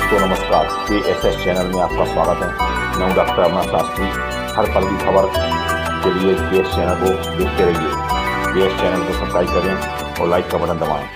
दोस्तों नमस्कार, KSS channel में आपका स्वागत है। मैं हूं डॉक्टर अमर शास्त्री। हर पल की खबर के लिए KS चैनल को देखते रहिए। KS चैनल को सब्सक्राइब करें और लाइक का बटन दबाएं।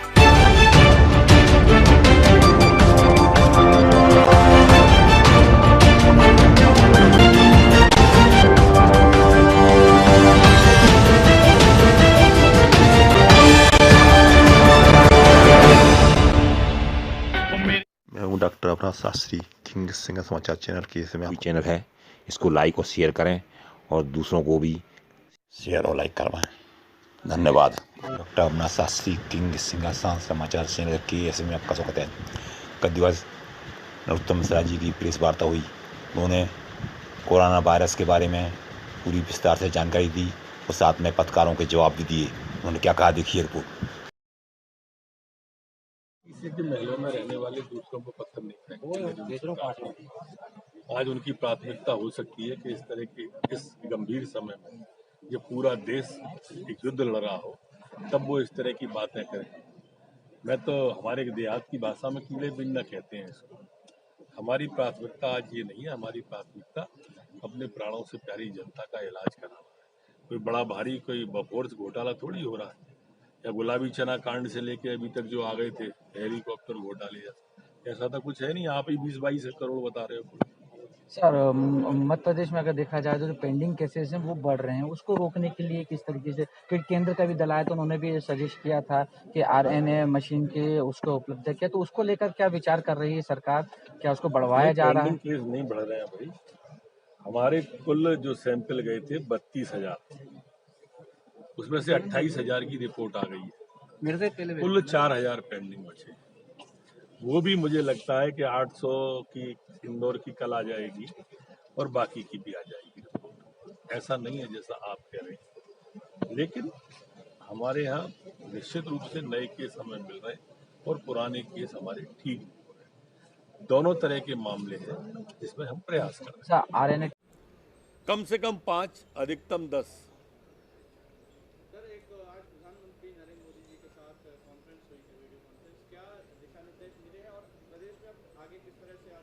मैं हूं डॉक्टर अमर शास्त्री। किंग सिंह समाचार चैनल के इसमें चैनल है, इसको लाइक और शेयर करें और दूसरों को भी शेयर और लाइक करवाएं। धन्यवाद। डॉक्टर अमर शास्त्री किंग सिंह समाचार चैनल के इसमें आपका स्वागत है। कल दिवस नरोत्तम मिश्रा जी की प्रेस वार्ता हुई। उन्होंने कोरोना वायरस के बारे में पूरी विस्तार से जानकारी दी और साथ में पत्रकारों के जवाब भी दिए। उन्होंने क्या कहा, देखिए रिपोर्ट। किसी के महलों में रहने वाले दूसरों को पत्थर नहीं फेंकते। आज उनकी प्राथमिकता हो सकती है कि इस तरह के इस गंभीर समय में जब पूरा देश एक युद्ध लड़ रहा हो, तब वो इस तरह की बातें करें। मैं तो हमारे देहात की भाषा में कीड़े बिनना कहते हैं इसको। हमारी प्राथमिकता आज ये नहीं है। हमारी प्राथमिकता अपने प्राणों से प्यारी जनता का इलाज कराना है। कोई बड़ा भारी कोई बफोर्स घोटाला थोड़ी हो रहा है, या गुलाबी चना कांड से लेके अभी तक जो आ गए थे हेलीकॉप्टर घोटाले, ऐसा तो कुछ है नहीं। आप ही 20-22 करोड़ बता रहे हो। सर, मध्य प्रदेश में अगर देखा जाए तो जो पेंडिंग केसेस हैं वो बढ़ रहे हैं, उसको रोकने के लिए किस तरीके से, क्योंकि केंद्र का भी दल आया तो उन्होंने भी सजेस्ट किया था कि RNA मशीन के उसको उपलब्ध किया, तो उसको लेकर क्या विचार कर रही है सरकार? क्या उसको बढ़वाया जा रहा है? पेंडिंग केस नहीं बढ़ रहे हैं भाई। हमारे कुल जो सैंपल गए थे 32,000, उसमें से 28,000 की रिपोर्ट आ गई है। कुल 4,000 पेंडिंग बचे। वो भी मुझे लगता है कि 800 की इंदौर की कल आ जाएगी और बाकी की भी आ जाएगी। ऐसा नहीं है जैसा आप कह रहे हैं, लेकिन हमारे यहाँ निश्चित रूप से नए केस हमें मिल रहे हैं और पुराने केस हमारे ठीक हो रहे हैं। दोनों तरह के मामले हैं जिसमें हम प्रयास कर रहे हैं। RNA कम से कम 5, अधिकतम 10। सर, एक आज प्रधानमंत्री नरेंद्र मोदी जी के साथ कॉन्फ्रेंस हुई है, वीडियो कॉन्फ्रेंस, क्या दिशा निर्देश मिले हैं और प्रदेश में अब आगे किस तरह से आप?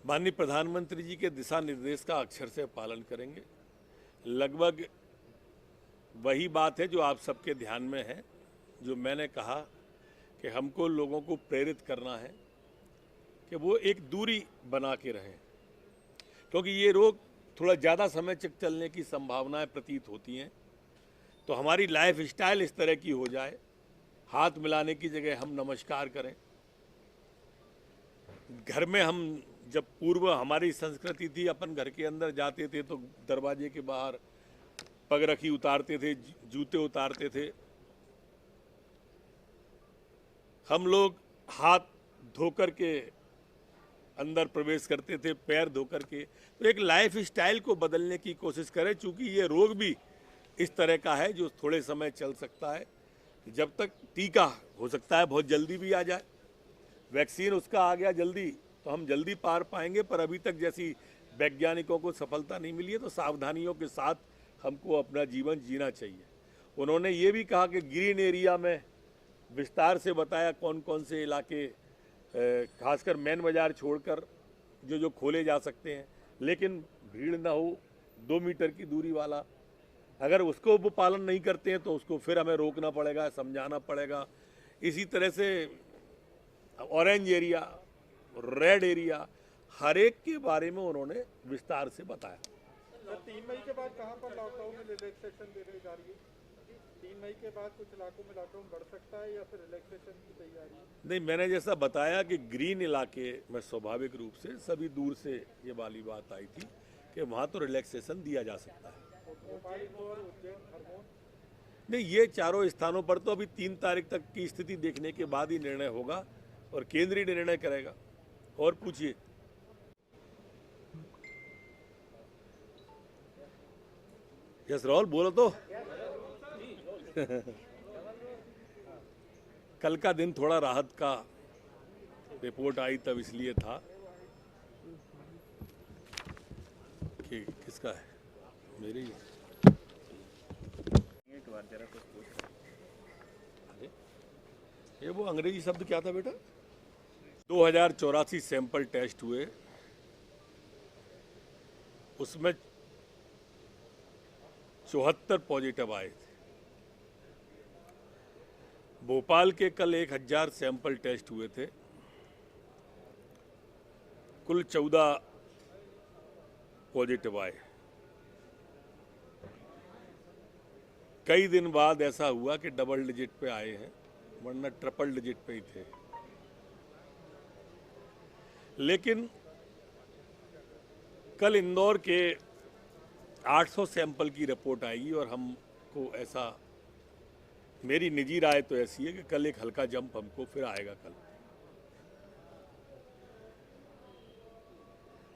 माननीय प्रधानमंत्री जी के दिशा निर्देश का अक्षर से पालन करेंगे। लगभग वही बात है जो आप सबके ध्यान में है, जो मैंने कहा कि हमको लोगों को प्रेरित करना है कि वो एक दूरी बना के रहें, क्योंकि ये रोग थोड़ा ज़्यादा समय तक चलने की संभावनाएं प्रतीत होती हैं। तो हमारी लाइफ स्टाइल इस तरह की हो जाए, हाथ मिलाने की जगह हम नमस्कार करें। घर में हम जब पूर्व हमारी संस्कृति थी, अपन घर के अंदर जाते थे तो दरवाजे के बाहर पगरखी उतारते थे, जूते उतारते थे। हम लोग हाथ धोकर के अंदर प्रवेश करते थे, पैर धोकर के। तो एक लाइफ स्टाइल को बदलने की कोशिश करें, चूंकि ये रोग भी इस तरह का है जो थोड़े समय चल सकता है। जब तक टीका हो सकता है बहुत जल्दी भी आ जाए, वैक्सीन उसका आ गया जल्दी तो हम जल्दी पार पाएंगे, पर अभी तक जैसी वैज्ञानिकों को सफलता नहीं मिली है, तो सावधानियों के साथ हमको अपना जीवन जीना चाहिए। उन्होंने ये भी कहा कि ग्रीन एरिया में विस्तार से बताया कौन कौन से इलाके, खासकर मेन बाजार छोड़कर जो खोले जा सकते हैं, लेकिन भीड़ ना हो, 2 मीटर की दूरी वाला। अगर उसको वो पालन नहीं करते हैं तो उसको फिर हमें रोकना पड़ेगा, समझाना पड़ेगा। इसी तरह से ऑरेंज एरिया, रेड एरिया, हर एक के बारे में उन्होंने विस्तार से बताया। 3 मई के बाद कहां पर लॉकडाउन में रिलैक्सेशन देने जा रही है? 3 मई के बाद कुछ इलाकों में लॉकडाउन बढ़ सकता है या फिर रिलैक्सेशन की तैयारी? नहीं, मैंने जैसा बताया कि ग्रीन इलाके में स्वाभाविक रूप से सभी दूर से ये वाली बात आई थी कि वहाँ तो रिलैक्सेशन दिया जा सकता है। नहीं, ये चारों स्थानों पर तो अभी 3 तारीख तक की स्थिति देखने के बाद ही निर्णय होगा और केंद्रीय निर्णय करेगा। और पूछिए। यस राहुल, बोलो तो। कल का दिन थोड़ा राहत का रिपोर्ट आई, तब इसलिए था कि किसका है, मेरी। एक बार जरा कुछ पूछ। ये वो अंग्रेजी शब्द क्या था बेटा? 2084 सैंपल टेस्ट हुए, उसमें 74 पॉजिटिव आए थे। भोपाल के कल 1000 सैंपल टेस्ट हुए थे, कुल 14 पॉजिटिव आए। कई दिन बाद ऐसा हुआ कि डबल डिजिट पे आए हैं, वरना ट्रिपल डिजिट पे ही थे। लेकिन कल इंदौर के 800 सैंपल की रिपोर्ट आएगी और हमको ऐसा, मेरी निजी राय तो ऐसी है कि कल एक हल्का जंप हमको फिर आएगा कल।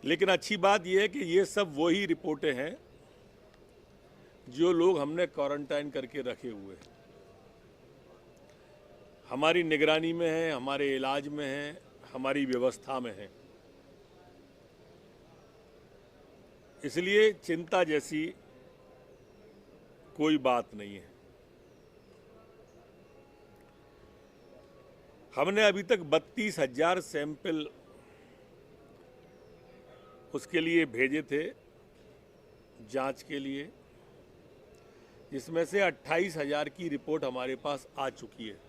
लेकिन अच्छी बात यह है कि ये सब वही रिपोर्टें हैं जो लोग हमने क्वारंटाइन करके रखे हुए हैं, हमारी निगरानी में है, हमारे इलाज में है, हमारी व्यवस्था में है। इसलिए चिंता जैसी कोई बात नहीं है। हमने अभी तक 32,000 सैंपल उसके लिए भेजे थे जांच के लिए, जिसमें से 28,000 की रिपोर्ट हमारे पास आ चुकी है।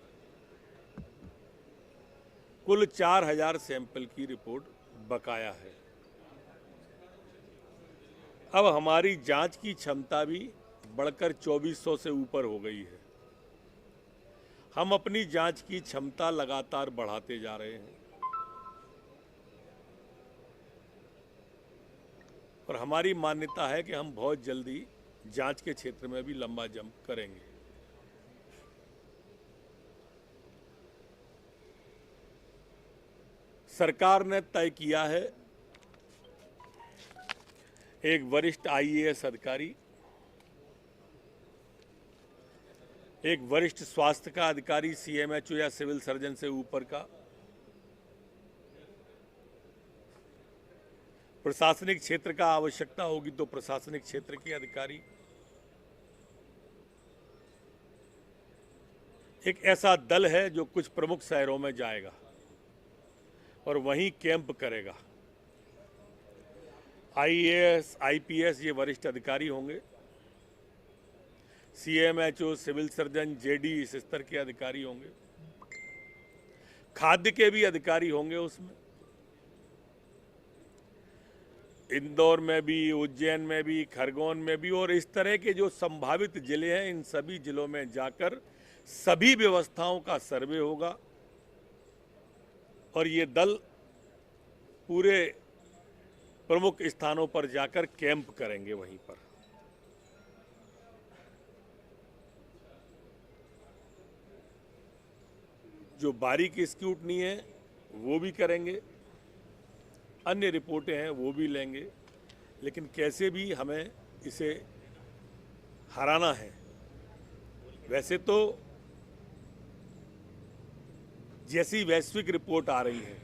कुल 4,000 सैंपल की रिपोर्ट बकाया है। अब हमारी जांच की क्षमता भी बढ़कर 2400 से ऊपर हो गई है। हम अपनी जांच की क्षमता लगातार बढ़ाते जा रहे हैं और हमारी मान्यता है कि हम बहुत जल्दी जांच के क्षेत्र में भी लंबा जंप करेंगे। सरकार ने तय किया है, एक वरिष्ठ आईएएस अधिकारी, एक वरिष्ठ स्वास्थ्य का अधिकारी, सीएमएचओ या सिविल सर्जन से ऊपर का, प्रशासनिक क्षेत्र का आवश्यकता होगी तो प्रशासनिक क्षेत्र के अधिकारी, एक ऐसा दल है जो कुछ प्रमुख शहरों में जाएगा और वहीं कैंप करेगा। आईएएस, आईपीएस ये वरिष्ठ अधिकारी होंगे, सीएमएचओ, सिविल सर्जन, जेडी इस स्तर के अधिकारी होंगे, खाद्य के भी अधिकारी होंगे उसमें। इंदौर में भी, उज्जैन में भी, खरगोन में भी, और इस तरह के जो संभावित जिले हैं इन सभी जिलों में जाकर सभी व्यवस्थाओं का सर्वे होगा और ये दल पूरे प्रमुख स्थानों पर जाकर कैंप करेंगे वहीं पर। जो बारीक स्क्रूटनी है वो भी करेंगे, अन्य रिपोर्टें हैं वो भी लेंगे, लेकिन कैसे भी हमें इसे हराना है। वैसे तो जैसी वैश्विक रिपोर्ट आ रही है,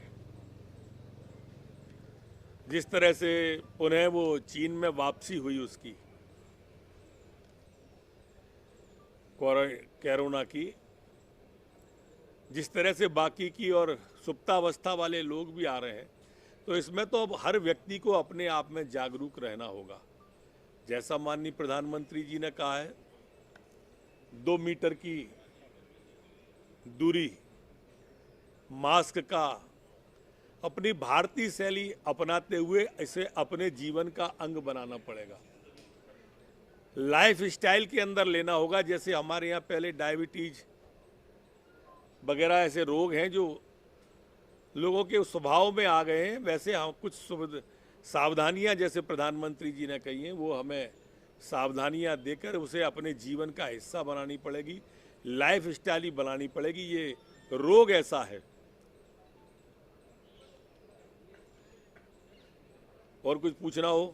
जिस तरह से पुनः वो चीन में वापसी हुई उसकी कोरोना की, जिस तरह से बाकी की और सुप्तावस्था वाले लोग भी आ रहे हैं, तो इसमें तो अब हर व्यक्ति को अपने आप में जागरूक रहना होगा। जैसा माननीय प्रधानमंत्री जी ने कहा है, 2 मीटर की दूरी, मास्क का, अपनी भारतीय शैली अपनाते हुए इसे अपने जीवन का अंग बनाना पड़ेगा। लाइफ स्टाइल के अंदर लेना होगा। जैसे हमारे यहाँ पहले डायबिटीज वगैरह ऐसे रोग हैं जो लोगों के स्वभाव में आ गए हैं, वैसे हम कुछ सावधानियां जैसे प्रधानमंत्री जी ने कही हैं वो हमें सावधानियां देकर उसे अपने जीवन का हिस्सा बनानी पड़ेगी, लाइफ स्टाइल ही बनानी पड़ेगी। ये रोग ऐसा है। और कुछ पूछना हो?